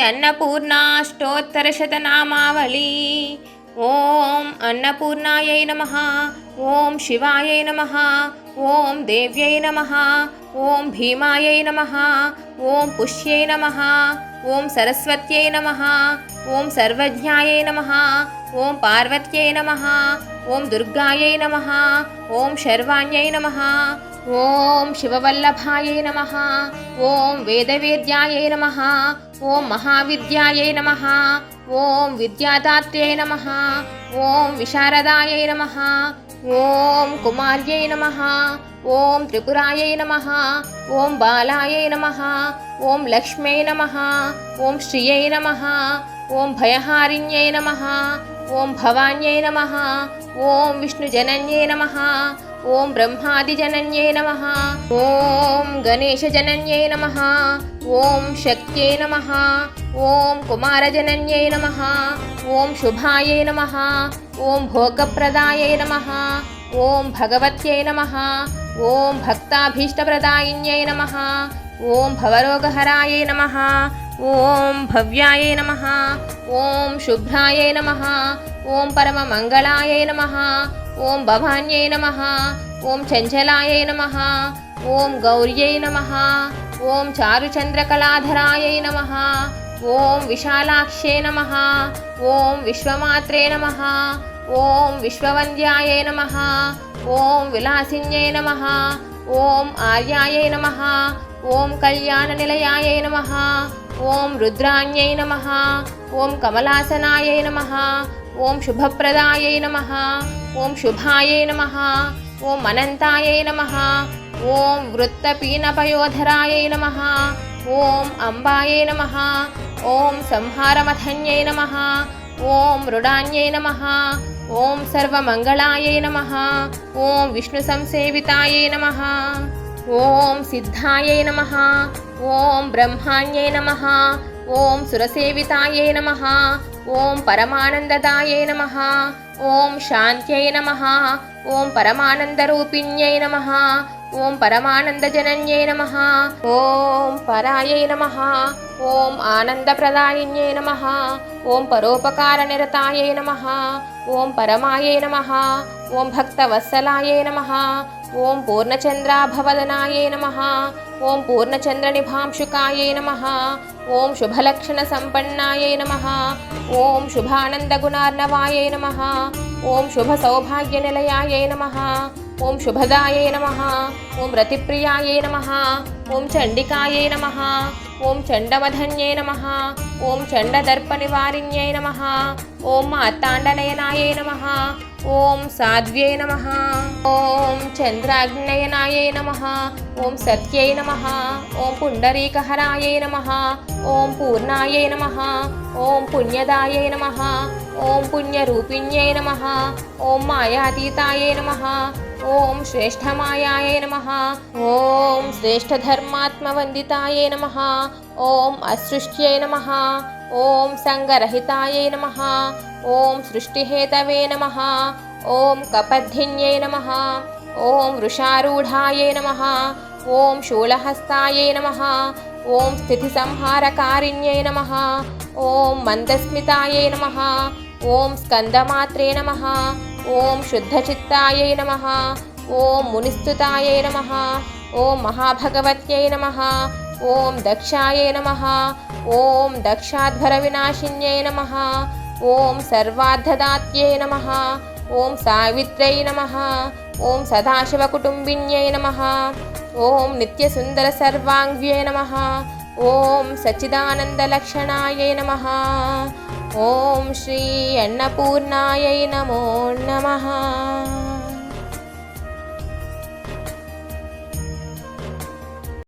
अन्नपूर्णाष्टोत्तरशतनामावली। ओम अन्नपूर्णायै नमः। ओम शिवायै नमः। ओम देव्यै नमः। ओम भीमायै नमः। ओम पुष्यै नमः। ओम सरस्वत्यै नमः। ओम सर्वज्ञायै नमः। ओम पार्वत्यै नमः। ओम दुर्गायै नमः। ओम शर्वाण्यै नमः। ओम शिववल्लभायै नमः। ओम वेदवेद्यायै नमः। ओम महाविद्यायै नमः। ओम विद्यादात्र्यै नमः। ओम विशारदायै नमः। ओम कुमार्यै नमः। ओम त्रिपुरायै नमः। ओम बालायै नमः। ओम लक्ष्म्यै नमः। ओम श्रियै नमः। ओम भयहारिण्यै नमः। ओम भवान्यै नमः। ओम विष्णुजनन्यै नमः। ओम ब्रह्मादिजनन्यै नमः। ओम गणेशजनन्यै नमः। ओम शक्त्यै नमः। ओम कुमारजनन्यै नमः। ओम शुभायै नमः। ओम भोगप्रदायै नमः। ओम भगवत्यै नमः। ओम भक्ताभीष्टप्रदायिन्यै नमः। ओम भवरोगहरायै नमः। ओम भव्यायै नमः। ओम शुभ्रायै नमः। ओम परममङ्गलायै नमः। ओम भवान्यै नमः। ओम चञ्चलायै नमः। ओम गौर्यै नमः। ओम चारुचन्द्रकलाधरायै नमः। ओम विशालाक्ष्यै नमः। ओम विश्वमात्रे नमः। ओम विश्ववन्द्यायै नमः। ओम विलासिन्यै नमः। ओम आर्यायै नमः। ओम कल्याणनिलयायै नमः। ओम रुद्राण्यै नमः। ओम कमलासनायै नमः। ओम शुभप्रदायै नमः। ओम शुभायै नमः। ओम अनन्तायै नमः। ओम वृत्तपीनपयोधरायै नमः। ओम अम्बायै नमः। ओम संहारमथन्यै नमः। ओम मृडान्यै नमः। ओम सर्वमङ्गलायै नमः। ओम विष्णुसंसेवितायै नमः। ओम सिद्धायै नमः। ओम ब्रह्माण्यै नमः। ओम सुरसेवितायै नमः। ओम परमानन्ददायै नमः। ओम शान्त्यै नमः। ओम परमानन्दरूपिण्यै नमः। ओम परमानन्दजनन्यै नमः। ओम परायै नमः। ओम आनन्दप्रदायिन्यै नमः। ओम परोपकारनिरतायै नमः। ओम परमायै नमः। ओम भक्तवत्सलायै नमः। ओम पूर्णचन्द्राभवदनायै नमः। ओम पूर्णचन्द्रनिभांशुकायै नमः। ओम शुभलक्षणसम्पन्नायै नमः। ओम शुभानन्दगुणार्णवायै नमः। ओम शुभसौभाग्यनिलयायै नमः। ओम शुभदायै नमः। ओम रतिप्रियायै नमः। ओम चण्डिकायै नमः। ओम चण्डवधन्यै नमः। ओम चण्डदर्पनिवारिण्यै नमः। ओम मार्ताण्डनयनायै नमः। ओम साध्व्यै नमः। ओम चन्द्राग्नयनायै नमः। ओम सत्यै नमः। ओम पुण्डरीकहरायै नमः। ओम पूर्णायै नमः। ओम पुण्यदायै नमः। ओम पुण्यरूपिण्यै नमः। ओम मायातीतायै नमः। ओम श्रेष्ठमायायै नमः। ओम श्रेष्ठधर्मात्मवन्दितायै नमः। ओम असृष्ट्यै नमः। ओम सङ्गरहितायै नमः। ओम सृष्टिहेतवे नमः। ओम कपद्धिन्यै नमः। ओम वृषारूढायै नमः। ओम शूलहस्तायै नमः। ओम स्थितिसंहारकारिण्यै नमः। ओम मन्दस्मितायै नमः। ओम स्कन्दमात्रे नमः। ओम शुद्धचित्तायै नमः। ओम मुनिस्तुतायै नमः। ओम महाभगवत्यै नमः। ओम दक्षायै नमः। ओम दक्षाध्वरविनाशिन्यै नमः। ओम सर्वार्धदात्यै नमः। ओम सावित्र्यै नमः। ओम सदाशिवकुटुम्बिन्यै नमः। ओम नित्यसुन्दरसर्वाङ्ग्यै नमः। ओम सच्चिदानन्दलक्षणायै नमः। ओम श्री अन्नपूर्णायै नमो नमः।